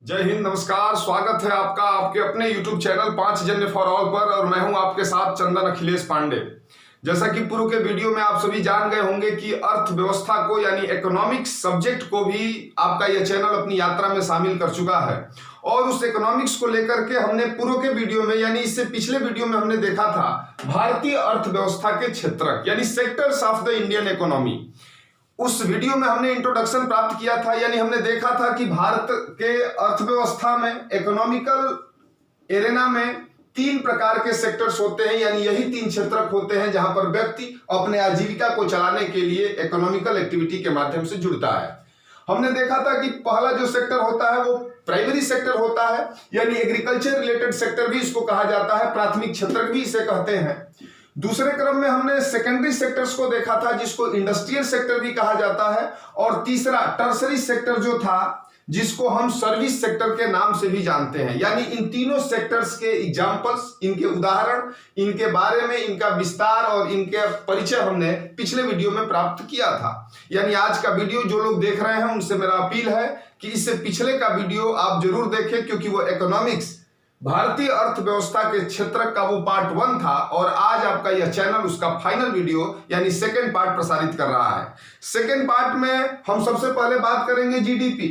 जय हिंद, नमस्कार। स्वागत है आपका आपके अपने YouTube चैनल 5 जन्य फॉर ऑल पर और मैं हूं आपके साथ चंदन अखिलेश पांडे। जैसा कि पूर्व के वीडियो में आप सभी जान गए होंगे कि अर्थव्यवस्था को यानी इकोनॉमिक्स सब्जेक्ट को भी आपका यह चैनल अपनी यात्रा में शामिल कर चुका है और उस इकोनॉमिक्स को लेकर के हमने पूर्व के वीडियो में यानी इससे पिछले वीडियो में हमने देखा था भारतीय अर्थव्यवस्था के क्षेत्रक यानी sectors of the Indian economy. उस वीडियो में हमने इंट्रोडक्शन प्राप्त किया था यानी हमने देखा था कि भारत के अर्थव्यवस्था में इकोनॉमिकल एरेना में 3 प्रकार के सेक्टर्स होते हैं यानी यही 3 क्षेत्रक होते हैं जहां पर व्यक्ति अपने आजीविका को चलाने के लिए इकोनॉमिकल एक्टिविटी के माध्यम से जुड़ता है। हमने देखा था कि पहला जो सेक्टर होता है वो प्राइमरी सेक्टर होता है यानी एग्रीकल्चर रिलेटेड सेक्टर भी इसको कहा जाता है, प्राथमिक क्षेत्रक भी इसे कहते हैं। दूसरे क्रम में हमने सेकेंडरी सेक्टर्स को देखा था जिसको इंडस्ट्रियल सेक्टर भी कहा जाता है और तीसरा टर्सरी सेक्टर जो था जिसको हम सर्विस सेक्टर के नाम से भी जानते हैं। यानी इन तीनों सेक्टर्स के एग्जांपल्स, इनके उदाहरण, इनके बारे में इनका विस्तार और इनके परिचय हमने पिछले वीडियो में प्राप्त किया था। यानी आज का वीडियो जो लोग देख रहे हैं उनसे मेरा अपील है कि इससे पिछले का वीडियो आप जरूर देखें क्योंकि वो इकोनॉमिक्स भारतीय अर्थव्यवस्था के क्षेत्र का वो पार्ट 1 था और आज आपका यह चैनल उसका फाइनल वीडियो यानी सेकंड पार्ट प्रसारित कर रहा है। सेकंड पार्ट में हम सबसे पहले बात करेंगे जीडीपी,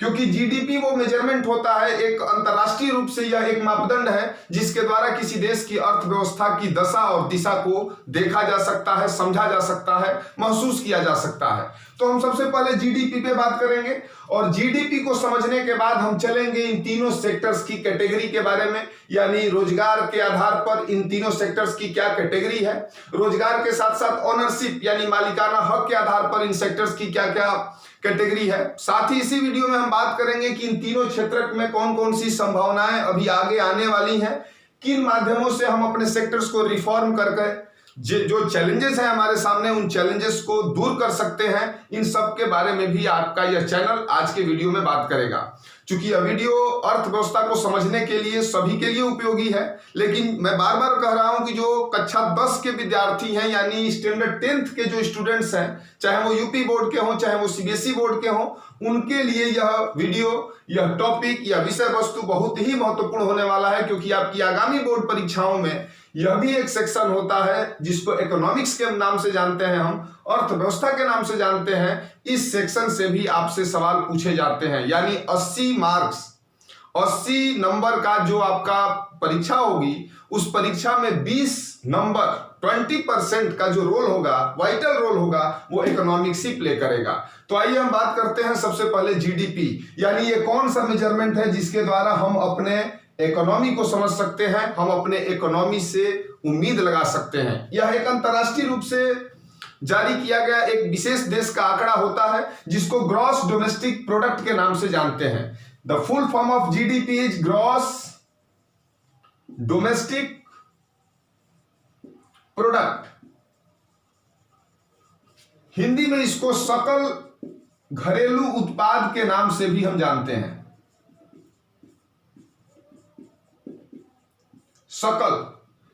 क्योंकि जीडीपी वो मेजरमेंट होता है, एक अंतरराष्ट्रीय रूप से यह एक मापदंड है जिसके द्वारा किसी देश की अर्थव्यवस्था की दशा और दिशा को देखा जा सकता है, समझा जा सकता है, महसूस किया जा सकता है। तो हम सबसे पहले जीडीपी पे बात करेंगे और जीडीपी को समझने के बाद हम चलेंगे इन तीनों सेक्टर्स की कैटेगरी के बारे में, यानी रोजगार के आधार पर इन तीनों सेक्टर्स की क्या कैटेगरी है, रोजगार के साथ साथ ओनरशिप यानी मालिकाना हक के आधार पर इन सेक्टर्स की क्या क्या कैटेगरी है। साथ ही इसी वीडियो में हम बात करेंगे कि इन तीनों क्षेत्र में कौन कौन सी संभावनाएं अभी आगे आने वाली हैं, किन माध्यमों से हम अपने सेक्टर्स को रिफॉर्म करके जो चैलेंजेस हैं हमारे सामने उन चैलेंजेस को दूर कर सकते हैं। इन सब के बारे में भी आपका यह चैनल आज के वीडियो में बात करेगा। चूंकि यह वीडियो अर्थव्यवस्था को समझने के लिए सभी के लिए उपयोगी है, लेकिन मैं बार बार कह रहा हूं कि जो कक्षा 10 के विद्यार्थी हैं यानी स्टैंडर्ड 10th के जो स्टूडेंट्स हैं, चाहे वो यूपी बोर्ड के हों चाहे वो सीबीएसई बोर्ड के हों, उनके लिए यह वीडियो, यह टॉपिक, यह विषय वस्तु बहुत ही महत्वपूर्ण होने वाला है क्योंकि आपकी आगामी बोर्ड परीक्षाओं में यह भी एक सेक्शन होता है जिसको इकोनॉमिक्स के नाम से जानते हैं, हम अर्थव्यवस्था के नाम से जानते हैं। इस सेक्शन से भी आपसे सवाल पूछे जाते हैं यानी 80 मार्क्स, 80 नंबर का जो आपका परीक्षा होगी उस परीक्षा में 20 नंबर 20% का जो रोल होगा, वाइटल रोल होगा, वो इकोनॉमिक्स ही प्ले करेगा। तो आइए हम बात करते हैं सबसे पहले जीडीपी, यानी ये कौन सा मेजरमेंट है जिसके द्वारा हम अपने इकोनॉमी को समझ सकते हैं, हम अपने इकोनॉमी से उम्मीद लगा सकते हैं। यह एक अंतरराष्ट्रीय रूप से जारी किया गया एक विशेष देश का आंकड़ा होता है जिसको ग्रॉस डोमेस्टिक प्रोडक्ट के नाम से जानते हैं। The full form of GDP is gross domestic product. Hindi में इसको सकल घरेलू उत्पाद के नाम से भी हम जानते हैं।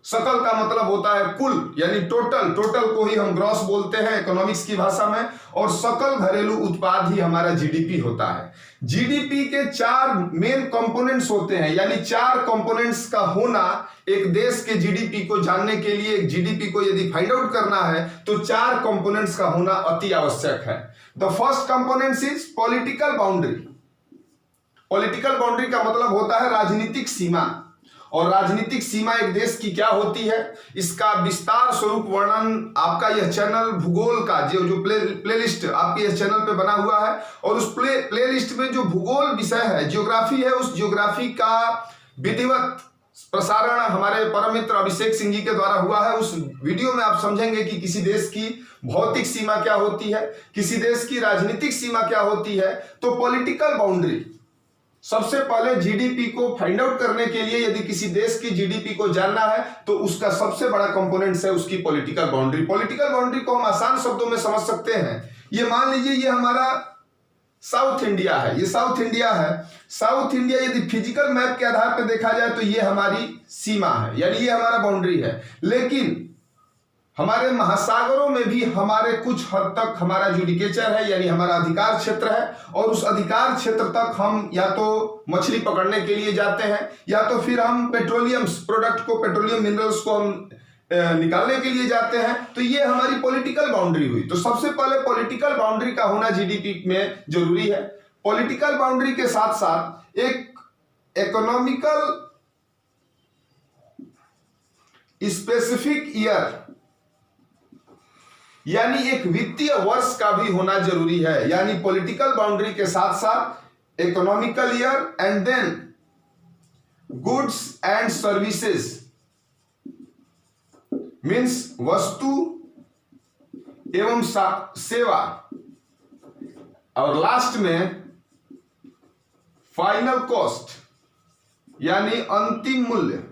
सकल का मतलब होता है कुल यानी टोटल को ही हम ग्रॉस बोलते हैं इकोनॉमिक्स की भाषा में, और सकल घरेलू उत्पाद ही हमारा जीडीपी होता है। जीडीपी के 4 मेन कंपोनेंट्स होते हैं यानी 4 कंपोनेंट्स का होना एक देश के जीडीपी को जानने के लिए, एक जीडीपी को यदि फाइंड आउट करना है तो 4 कंपोनेंट्स का होना अति आवश्यक है। The first component is political boundary. Political boundary का मतलब होता है राजनीतिक सीमा, और राजनीतिक सीमा एक देश की क्या होती है इसका विस्तार स्वरूप वर्णन आपका यह चैनल भूगोल का जो प्लेलिस्ट आपके इस चैनल पे बना हुआ है, और उस प्लेलिस्ट में जो भूगोल विषय है, ज्योग्राफी है, उस ज्योग्राफी का विधिवत प्रसारण हमारे परम मित्र अभिषेक सिंह जी के द्वारा हुआ है। उस वीडियो में आप समझेंगे कि किसी देश की भौतिक सीमा क्या होती है, किसी देश की राजनीतिक सीमा क्या होती है। तो पॉलिटिकल बाउंड्री, सबसे पहले जीडीपी को फाइंड आउट करने के लिए यदि किसी देश की जीडीपी को जानना है तो उसका सबसे बड़ा कंपोनेंट है उसकी पॉलिटिकल बाउंड्री। पॉलिटिकल बाउंड्री को हम आसान शब्दों में समझ सकते हैं। ये मान लीजिए ये हमारा साउथ इंडिया है, ये साउथ इंडिया है। साउथ इंडिया यदि फिजिकल मैप के आधार पर देखा जाए तो ये हमारी सीमा है यानी ये हमारा बाउंड्री है, लेकिन हमारे महासागरों में भी हमारे कुछ हद तक हमारा जुडिकेचर है, यानी हमारा अधिकार क्षेत्र है, और उस अधिकार क्षेत्र तक हम या तो मछली पकड़ने के लिए जाते हैं या तो फिर हम पेट्रोलियम प्रोडक्ट को, पेट्रोलियम मिनरल्स को हम निकालने के लिए जाते हैं। तो ये हमारी पॉलिटिकल बाउंड्री हुई। तो सबसे पहले पॉलिटिकल बाउंड्री का होना जीडीपी में जरूरी है। पॉलिटिकल बाउंड्री के साथ साथ एक इकोनॉमिकल स्पेसिफिक ईयर, यानी एक वित्तीय वर्ष का भी होना जरूरी है। यानी पॉलिटिकल बाउंड्री के साथ साथ economical year and then goods and services, means वस्तु एवं सेवा, और लास्ट में फाइनल कॉस्ट यानी अंतिम मूल्य।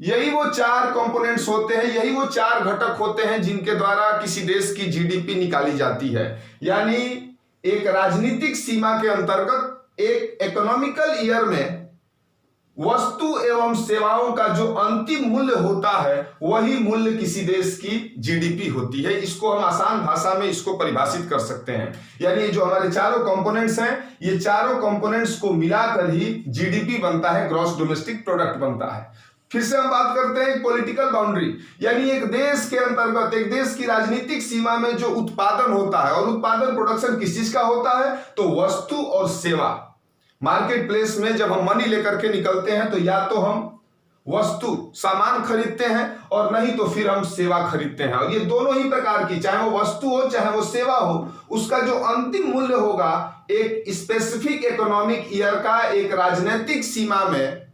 यही वो चार कंपोनेंट्स होते हैं, यही वो चार घटक होते हैं जिनके द्वारा किसी देश की जीडीपी निकाली जाती है। यानी एक राजनीतिक सीमा के अंतर्गत एक इकोनॉमिकल ईयर में वस्तु एवं सेवाओं का जो अंतिम मूल्य होता है वही मूल्य किसी देश की जीडीपी होती है। इसको हम आसान भाषा में इसको परिभाषित कर सकते हैं। यानी जो हमारे चारों कंपोनेंट्स हैं, ये चारों कंपोनेंट्स को मिलाकर ही जीडीपी बनता है, ग्रॉस डोमेस्टिक प्रोडक्ट बनता है। फिर से हम बात करते हैं पॉलिटिकल बाउंड्री, यानी एक देश के अंतर्गत, एक देश की राजनीतिक सीमा में जो उत्पादन होता है, और उत्पादन प्रोडक्शन किस चीज का होता है, तो वस्तु और सेवा। मार्केट प्लेस में जब हम मनी लेकर के निकलते हैं तो या तो हम वस्तु सामान खरीदते हैं और नहीं तो फिर हम सेवा खरीदते हैं। और ये दोनों ही प्रकार की, चाहे वो वस्तु हो चाहे वो सेवा हो, उसका जो अंतिम मूल्य होगा एक स्पेसिफिक इकोनॉमिक ईयर का, एक राजनीतिक सीमा में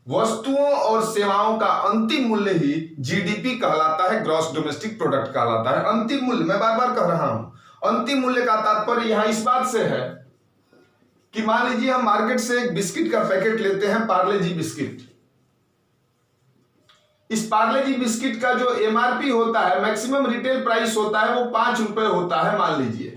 वस्तुओं और सेवाओं का अंतिम मूल्य ही जीडीपी कहलाता है, ग्रॉस डोमेस्टिक प्रोडक्ट कहलाता है। अंतिम मूल्य, मैं बार बार कह रहा हूं, अंतिम मूल्य का तात्पर्य यहां इस बात से है कि मान लीजिए हम मार्केट से एक बिस्किट का पैकेट लेते हैं, पार्ले जी बिस्किट। इस पार्ले जी बिस्किट का जो एमआरपी होता है, मैक्सिमम रिटेल प्राइस होता है, वो 5 रुपए होता है। मान लीजिए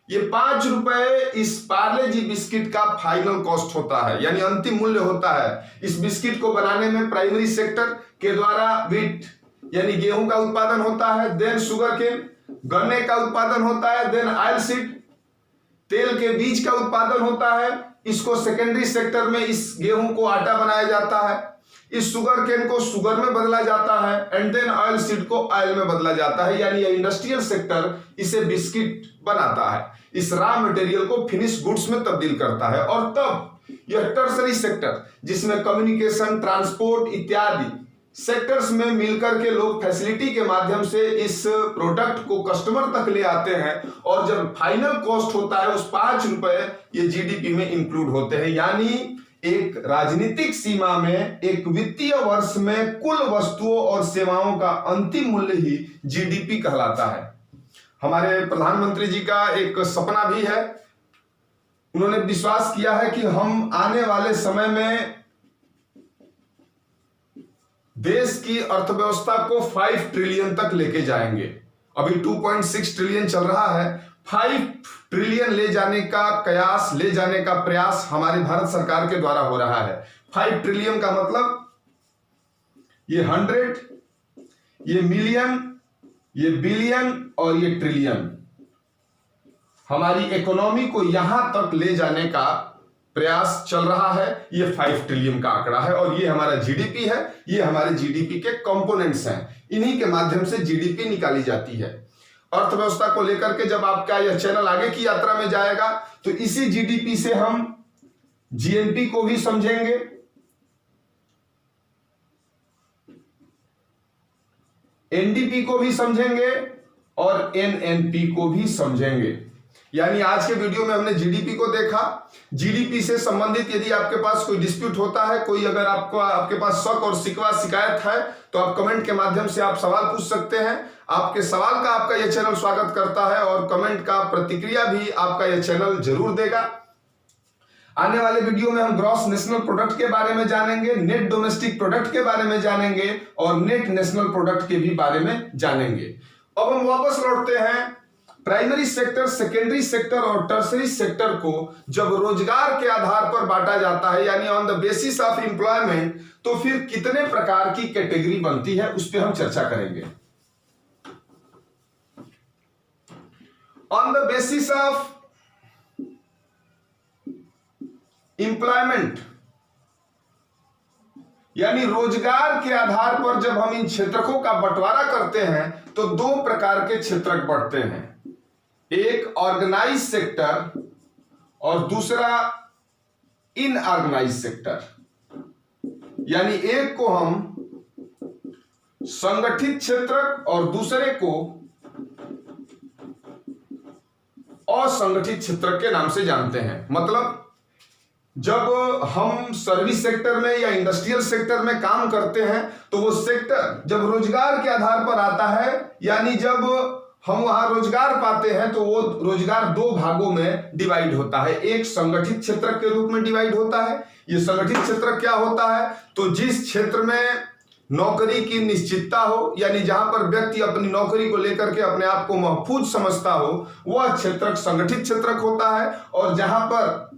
ये 5 रुपए इस पार्ले जी बिस्किट का फाइनल कॉस्ट होता है, यानी अंतिम मूल्य होता है। इस बिस्किट को बनाने में प्राइमरी सेक्टर के द्वारा व्हीट यानी गेहूं का उत्पादन होता है, देन शुगर केन गन्ने का उत्पादन होता है, देन ऑयल सीड तेल के बीज का उत्पादन होता है। इसको सेकेंडरी सेक्टर में इस गेहूं को आटा बनाया जाता है, इस शुगर केन को शुगर में बदला जाता है, एंड देन ऑयल सीड को ऑयल में बदला जाता है। यानी इंडस्ट्रियल सेक्टर इसे बिस्किट बनाता है, इस रॉ मटेरियल को फिनिश गुड्स में तब्दील करता है। और तब यह टर्सरी सेक्टर, जिसमें कम्युनिकेशन, ट्रांसपोर्ट इत्यादि सेक्टर्स में मिलकर के लोग फैसिलिटी के माध्यम से इस प्रोडक्ट को कस्टमर तक ले आते हैं, और जब फाइनल कॉस्ट होता है उस 5 रुपए ये जीडीपी में इंक्लूड होते हैं। यानी एक राजनीतिक सीमा में, एक वित्तीय वर्ष में कुल वस्तुओं और सेवाओं का अंतिम मूल्य ही जीडीपी कहलाता है। हमारे प्रधानमंत्री जी का एक सपना भी है, उन्होंने विश्वास किया है कि हम आने वाले समय में देश की अर्थव्यवस्था को 5 ट्रिलियन तक लेके जाएंगे। अभी 2.6 ट्रिलियन चल रहा है, 5 ट्रिलियन ले जाने का कयास, ले जाने का प्रयास हमारी भारत सरकार के द्वारा हो रहा है। 5 ट्रिलियन का मतलब ये 100, ये मिलियन, ये बिलियन और ये ट्रिलियन, हमारी इकोनॉमी को यहां तक ले जाने का प्रयास चल रहा है। ये 5 ट्रिलियन का आंकड़ा है, और ये हमारा जीडीपी है। ये हमारे जीडीपी के कंपोनेंट्स हैं, इन्हीं के माध्यम से जीडीपी निकाली जाती है। अर्थव्यवस्था को लेकर के जब आपका यह चैनल आगे की यात्रा में जाएगा तो इसी जीडीपी से हम जीएनपी को भी समझेंगे, एनडीपी को भी समझेंगे और एनएनपी को भी समझेंगे। यानी आज के वीडियो में हमने जीडीपी को देखा। जीडीपी से संबंधित यदि आपके पास कोई डिस्प्यूट होता है, कोई अगर आपके पास शक और शिकवा शिकायत है, तो आप कमेंट के माध्यम से आप सवाल पूछ सकते हैं। आपके सवाल का आपका यह चैनल स्वागत करता है, और कमेंट का प्रतिक्रिया भी आपका यह चैनल जरूर देगा। आने वाले वीडियो में हम ग्रॉस नेशनल प्रोडक्ट के बारे में जानेंगे, नेट डोमेस्टिक प्रोडक्ट के बारे में जानेंगे, और नेट नेशनल प्रोडक्ट के भी बारे में जानेंगे। अब हम वापस लौटते हैं प्राइमरी सेक्टर, सेकेंडरी सेक्टर और टर्सरी सेक्टर को जब रोजगार के आधार पर बांटा जाता है यानी on the basis of employment, तो फिर कितने प्रकार की कैटेगरी बनती है उस पर हम चर्चा करेंगे। On the basis of employment यानी रोजगार के आधार पर जब हम इन क्षेत्रकों का बंटवारा करते हैं तो दो प्रकार के क्षेत्रक बढ़ते हैं, एक ऑर्गेनाइज सेक्टर और दूसरा इनऑर्गेनाइज सेक्टर। यानी एक को हम संगठित क्षेत्रक और दूसरे को असंगठित क्षेत्रक के नाम से जानते हैं। मतलब जब हम सर्विस सेक्टर में या इंडस्ट्रियल सेक्टर में काम करते हैं तो वो सेक्टर जब रोजगार के आधार पर आता है, यानी जब हम वहां रोजगार पाते हैं तो वो रोजगार दो भागों में डिवाइड होता है। एक संगठित क्षेत्र के रूप में डिवाइड होता है। ये संगठित क्षेत्र क्या होता है, तो जिस क्षेत्र में नौकरी की निश्चितता हो, यानी जहां पर व्यक्ति अपनी नौकरी को लेकर के अपने आप को महफूज समझता हो, वह क्षेत्र संगठित क्षेत्र होता है। और जहां पर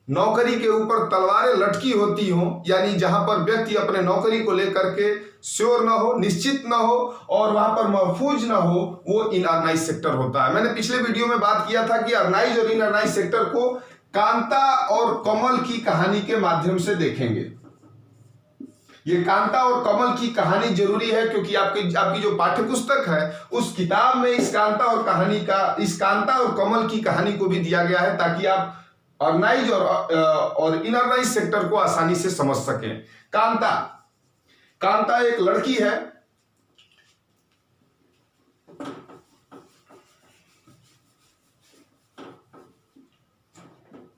नौकरी के ऊपर तलवारें लटकी होती हो, यानी जहां पर व्यक्ति अपने नौकरी को लेकर के श्योर न हो, निश्चित न हो और वहां पर महफूज न हो, वो इनऑर्गेनाइज सेक्टर होता है। मैंने पिछले वीडियो में बात किया था कि ऑर्गेनाइज और इनऑर्गेनाइज सेक्टर को कांता और कमल की कहानी के माध्यम से देखेंगे। ये कांता और कमल की कहानी जरूरी है क्योंकि आपकी जो पाठ्य पुस्तक है उस किताब में इस कांता और कमल की कहानी को भी दिया गया है ताकि आप ऑर्गेनाइज और इनऑर्गेनाइज सेक्टर को आसानी से समझ सकें। कांता एक लड़की है।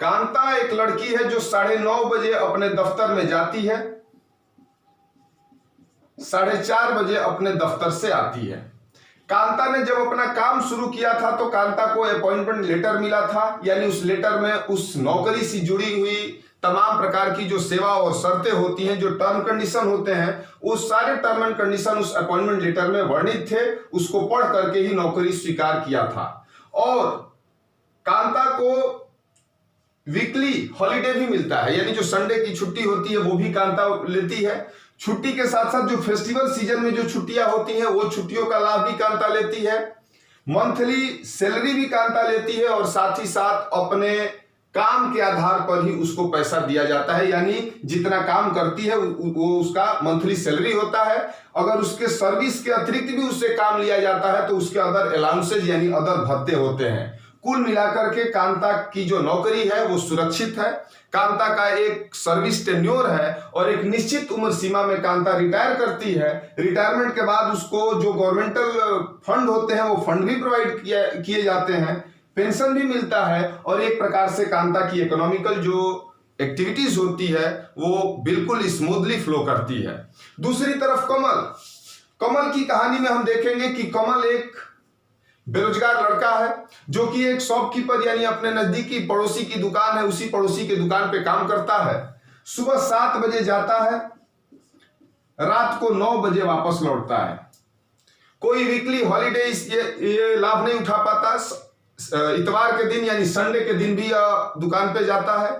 कांता एक लड़की है जो 9:30 बजे अपने दफ्तर में जाती है, 4:30 बजे अपने दफ्तर से आती है। कांता ने जब अपना काम शुरू किया था तो कांता को अपॉइंटमेंट लेटर मिला था, यानी उस लेटर में उस नौकरी से जुड़ी हुई तमाम प्रकार की जो सेवा और शर्तें होती हैं, जो टर्म कंडीशन होते हैं, उस सारे टर्म एंड कंडीशन उस अपॉइंटमेंट लेटर में वर्णित थे। उसको पढ़ करके ही नौकरी स्वीकार किया था। और कांता को वीकली हॉलीडे भी मिलता है, यानी जो संडे की छुट्टी होती है वो भी कांता लेती है। छुट्टी के साथ साथ जो फेस्टिवल सीजन में जो छुट्टियां होती हैं वो छुट्टियों का लाभ भी कांता लेती है। मंथली सैलरी भी कांता लेती है और साथ ही साथ अपने काम के आधार पर ही उसको पैसा दिया जाता है, यानी जितना काम करती है वो उसका मंथली सैलरी होता है। अगर उसके सर्विस के अतिरिक्त भी उससे काम लिया जाता है तो उसके अदर अलाउंसेज यानी अदर भत्ते होते हैं। कुल मिलाकर के कांता की जो नौकरी है वो सुरक्षित है। कांता का एक सर्विस टेन्योर है और एक निश्चित उम्र सीमा में कांता रिटायर करती है। रिटायरमेंट के बाद उसको जो गवर्नमेंटल फंड होते हैं वो फंड भी प्रोवाइड किए जाते हैं, पेंशन भी मिलता है और एक प्रकार से कांता की इकोनॉमिकल जो एक्टिविटीज होती है वो बिल्कुल स्मूथली फ्लो करती है। दूसरी तरफ कमल की कहानी में हम देखेंगे कि कमल एक बेरोजगार लड़का है जो कि एक शॉपकीपर यानी अपने नजदीकी पड़ोसी की दुकान है, उसी पड़ोसी की दुकान पे काम करता है। सुबह 7 बजे जाता है, रात को 9 बजे वापस लौटता है। कोई वीकली हॉलीडे ये लाभ नहीं उठा पाता। इतवार के दिन यानी संडे के दिन भी दुकान पे जाता है।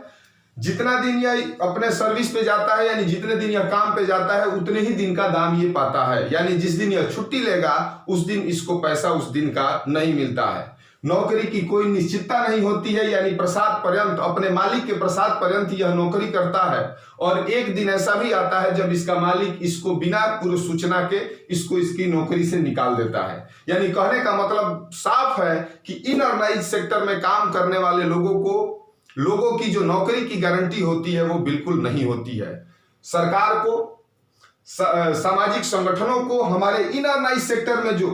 जितना दिन यह अपने सर्विस पे जाता है यानी जितने दिन यह काम पे जाता है उतने ही दिन का दाम ये पाता है, यानी जिस दिन यह छुट्टी लेगा उस दिन इसको पैसा उस दिन का नहीं मिलता है। नौकरी की कोई निश्चितता नहीं होती है, यानी प्रसाद पर्यंत अपने मालिक के प्रसाद पर्यंत यह नौकरी करता है। और एक दिन ऐसा भी आता है जब इसका मालिक इसको बिना पूर्व सूचना के इसको इसकी नौकरी से निकाल देता है। यानी कहने का मतलब साफ है कि इनऑर्गेनाइज सेक्टर में काम करने वाले लोगों की जो नौकरी की गारंटी होती है वो बिल्कुल नहीं होती है। सरकार को, सामाजिक संगठनों को, हमारे इनऑर्गेनाइज सेक्टर में जो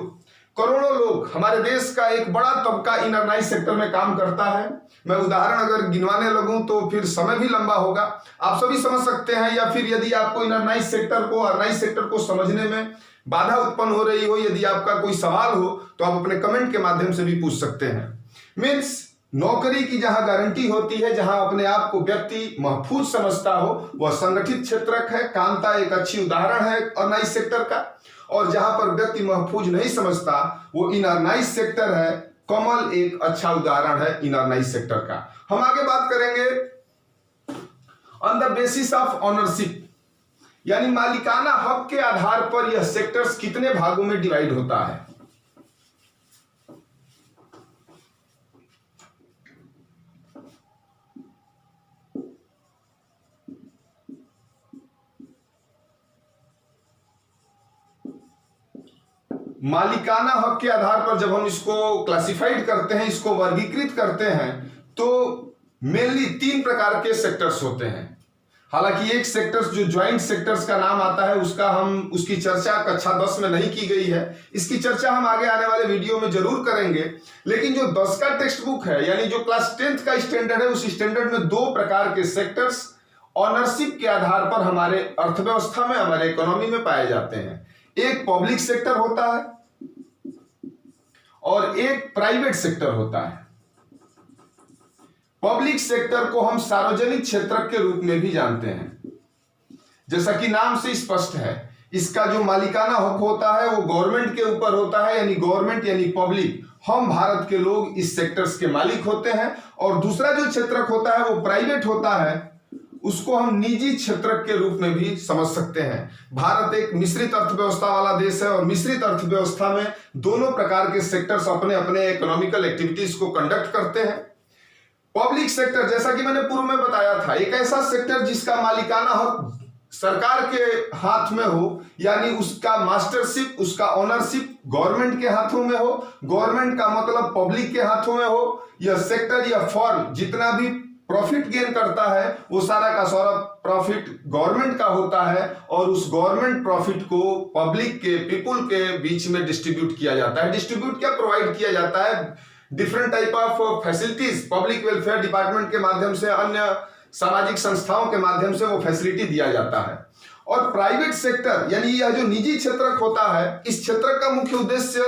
करोड़ों लोग, हमारे देश का एक बड़ा तबका इनऑर्गेनाइज सेक्टर में काम करता है। मैं उदाहरण अगर गिनवाने लगूं तो फिर समय भी लंबा होगा, आप सभी समझ सकते हैं। या फिर यदि आपको इनऑर्गेनाइज सेक्टर को, ऑर्गेनाइज सेक्टर को समझने में बाधा उत्पन्न हो रही हो, यदि आपका कोई सवाल हो तो आप अपने कमेंट के माध्यम से भी पूछ सकते हैं। मीन्स नौकरी की जहां गारंटी होती है, जहां अपने आप को व्यक्ति महफूज समझता हो, वह संगठित क्षेत्रक है। कांता एक अच्छी उदाहरण है ऑर्गेनाइज सेक्टर का। और जहां पर व्यक्ति महफूज नहीं समझता वो इनऑर्गेनाइज सेक्टर है। कमल एक अच्छा उदाहरण है इनऑर्गेनाइज सेक्टर का। हम आगे बात करेंगे on the basis of ownership, यानी मालिकाना हक के आधार पर यह सेक्टर्स कितने भागों में डिवाइड होता है। मालिकाना हक के आधार पर जब हम इसको क्लासिफाइड करते हैं, इसको वर्गीकृत करते हैं, तो मेनली 3 प्रकार के सेक्टर्स होते हैं। हालांकि एक सेक्टर्स जो ज्वाइंट सेक्टर्स का नाम आता है उसकी चर्चा कक्षा 10 में नहीं की गई है। इसकी चर्चा हम आगे आने वाले वीडियो में जरूर करेंगे। लेकिन जो 10 का टेक्स्ट बुक है, यानी जो क्लास 10th का स्टैंडर्ड है, उस स्टैंडर्ड में 2 प्रकार के सेक्टर्स ऑनरशिप के आधार पर हमारे अर्थव्यवस्था में, हमारे इकोनॉमी में पाए जाते हैं। एक पब्लिक सेक्टर होता है और एक प्राइवेट सेक्टर होता है। पब्लिक सेक्टर को हम सार्वजनिक क्षेत्र के रूप में भी जानते हैं। जैसा कि नाम से स्पष्ट है, इसका जो मालिकाना हक होता है वो गवर्नमेंट के ऊपर होता है, यानी गवर्नमेंट यानी पब्लिक, हम भारत के लोग इस सेक्टर्स के मालिक होते हैं। और दूसरा जो क्षेत्रक होता है वो प्राइवेट होता है, उसको हम निजी क्षेत्रक के रूप में भी समझ सकते हैं। भारत एक मिश्रित अर्थव्यवस्था वाला देश है और मिश्रित अर्थव्यवस्था में दोनों प्रकार के सेक्टर्स अपने अपने इकोनॉमिकल एक्टिविटीज को कंडक्ट करते हैं। पब्लिक सेक्टर, जैसा कि मैंने पूर्व में बताया था, एक ऐसा सेक्टर जिसका मालिकाना हक सरकार के हाथ में हो, यानी उसका मास्टरशिप, उसका ओनरशिप गवर्नमेंट के हाथों में हो। गवर्नमेंट का मतलब पब्लिक के हाथों में हो। यह सेक्टर या फर्म जितना भी प्रॉफिट गेन करता है वो सारा का सारा प्रॉफिट गवर्नमेंट का होता है और उस गवर्नमेंट प्रॉफिट को पब्लिक के, पीपुल के बीच में डिस्ट्रीब्यूट किया जाता है। डिस्ट्रीब्यूट क्या, प्रोवाइड किया जाता है। Different type of facilities public welfare department के माध्यम से, अन्य सामाजिक संस्थाओं के माध्यम से वो फैसिलिटी दिया जाता है। और प्राइवेट सेक्टर यानी यह जो निजी क्षेत्रक होता है, इस क्षेत्र का मुख्य उद्देश्य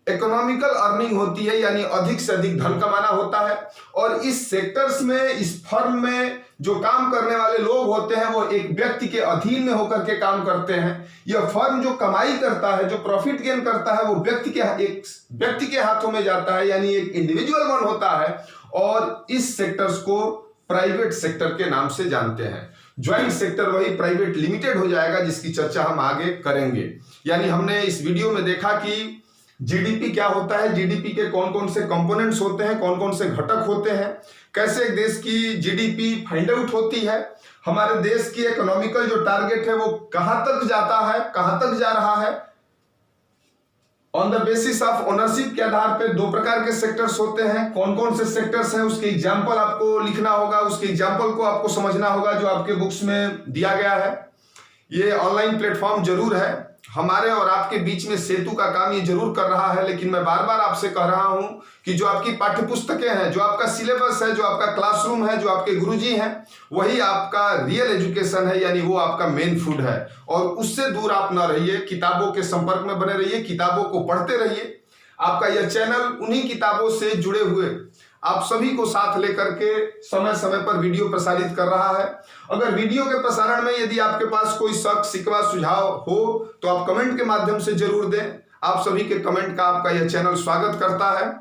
इकोनॉमिकल अर्निंग होती है, यानी अधिक से अधिक धन कमाना होता है। और इस सेक्टर्स में, इस फर्म में जो काम करने वाले लोग होते हैं वो एक व्यक्ति के अधीन में होकर के काम करते हैं। यह फर्म जो कमाई करता है, जो प्रॉफिट गेन करता है, वो एक व्यक्ति के हाथों में जाता है, यानी एक इंडिविजुअल वन होता है। और इस सेक्टर्स को प्राइवेट सेक्टर के नाम से जानते हैं। ज्वाइंट सेक्टर वही प्राइवेट लिमिटेड हो जाएगा, जिसकी चर्चा हम आगे करेंगे। यानी हमने इस वीडियो में देखा कि जीडीपी क्या होता है, जीडीपी के कौन कौन से कंपोनेंट्स होते हैं, कौन कौन से घटक होते हैं, कैसे एक देश की जीडीपी फाइंड आउट होती है, हमारे देश की इकोनॉमिकल जो टारगेट है वो कहां तक जाता है, कहां तक जा रहा है। On the basis of ownership के आधार पे 2 प्रकार के सेक्टर्स होते हैं। कौन कौन से सेक्टर्स हैं उसके एग्जाम्पल आपको लिखना होगा, उसके एग्जाम्पल को आपको समझना होगा जो आपके बुक्स में दिया गया है। ये ऑनलाइन प्लेटफॉर्म जरूर है, हमारे और आपके बीच में सेतु का काम ये जरूर कर रहा है। लेकिन मैं बार बार आपसे कह रहा हूं कि जो आपकी पाठ्य पुस्तकें हैं, जो आपका सिलेबस है, जो आपका क्लासरूम है, जो आपके गुरुजी हैं, वही आपका रियल एजुकेशन है, यानी वो आपका मेन फूड है। और उससे दूर आप ना रहिए, किताबों के संपर्क में बने रहिए, किताबों को पढ़ते रहिए। आपका यह चैनल उन्हीं किताबों से जुड़े हुए आप सभी को साथ लेकर के समय समय पर वीडियो प्रसारित कर रहा है। अगर वीडियो के प्रसारण में यदि आपके पास कोई शक, शिकवा, सुझाव हो तो आप कमेंट के माध्यम से जरूर दें। आप सभी के कमेंट का आपका यह चैनल स्वागत करता है।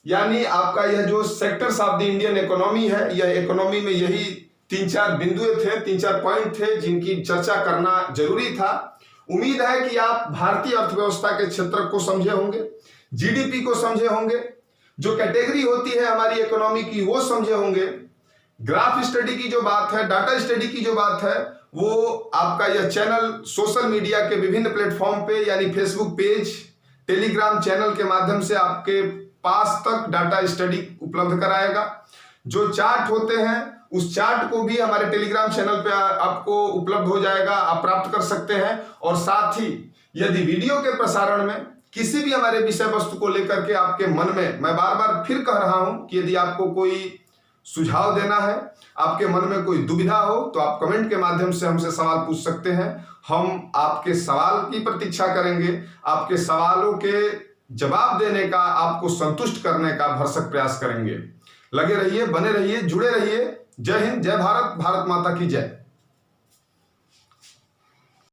यानी आपका यह जो sectors of the Indian economy है, यह इकोनॉमी में यही 3-4 बिंदु थे, 3-4 पॉइंट थे जिनकी चर्चा करना जरूरी था। उम्मीद है कि आप भारतीय अर्थव्यवस्था के क्षेत्र को समझे होंगे, जीडीपी को समझे होंगे, जो कैटेगरी होती है हमारी इकोनॉमी की वो समझे होंगे। ग्राफ स्टडी की जो बात है, डाटा स्टडी की जो बात है, वो आपका यह चैनल सोशल मीडिया के विभिन्न प्लेटफॉर्म पे, यानी फेसबुक पेज, टेलीग्राम चैनल के माध्यम से आपके पास तक डाटा स्टडी उपलब्ध कराएगा। जो चार्ट होते हैं उस चार्ट को भी हमारे टेलीग्राम चैनल पे आपको उपलब्ध हो जाएगा, आप प्राप्त कर सकते हैं। और साथ ही यदि वीडियो के प्रसारण में किसी भी हमारे विषय वस्तु को लेकर के आपके मन में, मैं बार बार फिर कह रहा हूं कि यदि आपको कोई सुझाव देना है, आपके मन में कोई दुविधा हो, तो आप कमेंट के माध्यम से हमसे सवाल पूछ सकते हैं। हम आपके सवाल की प्रतीक्षा करेंगे, आपके सवालों के जवाब देने का, आपको संतुष्ट करने का भरसक प्रयास करेंगे। लगे रहिए, बने रहिए, जुड़े रहिए। जय हिंद, जय भारत, भारत माता की जय।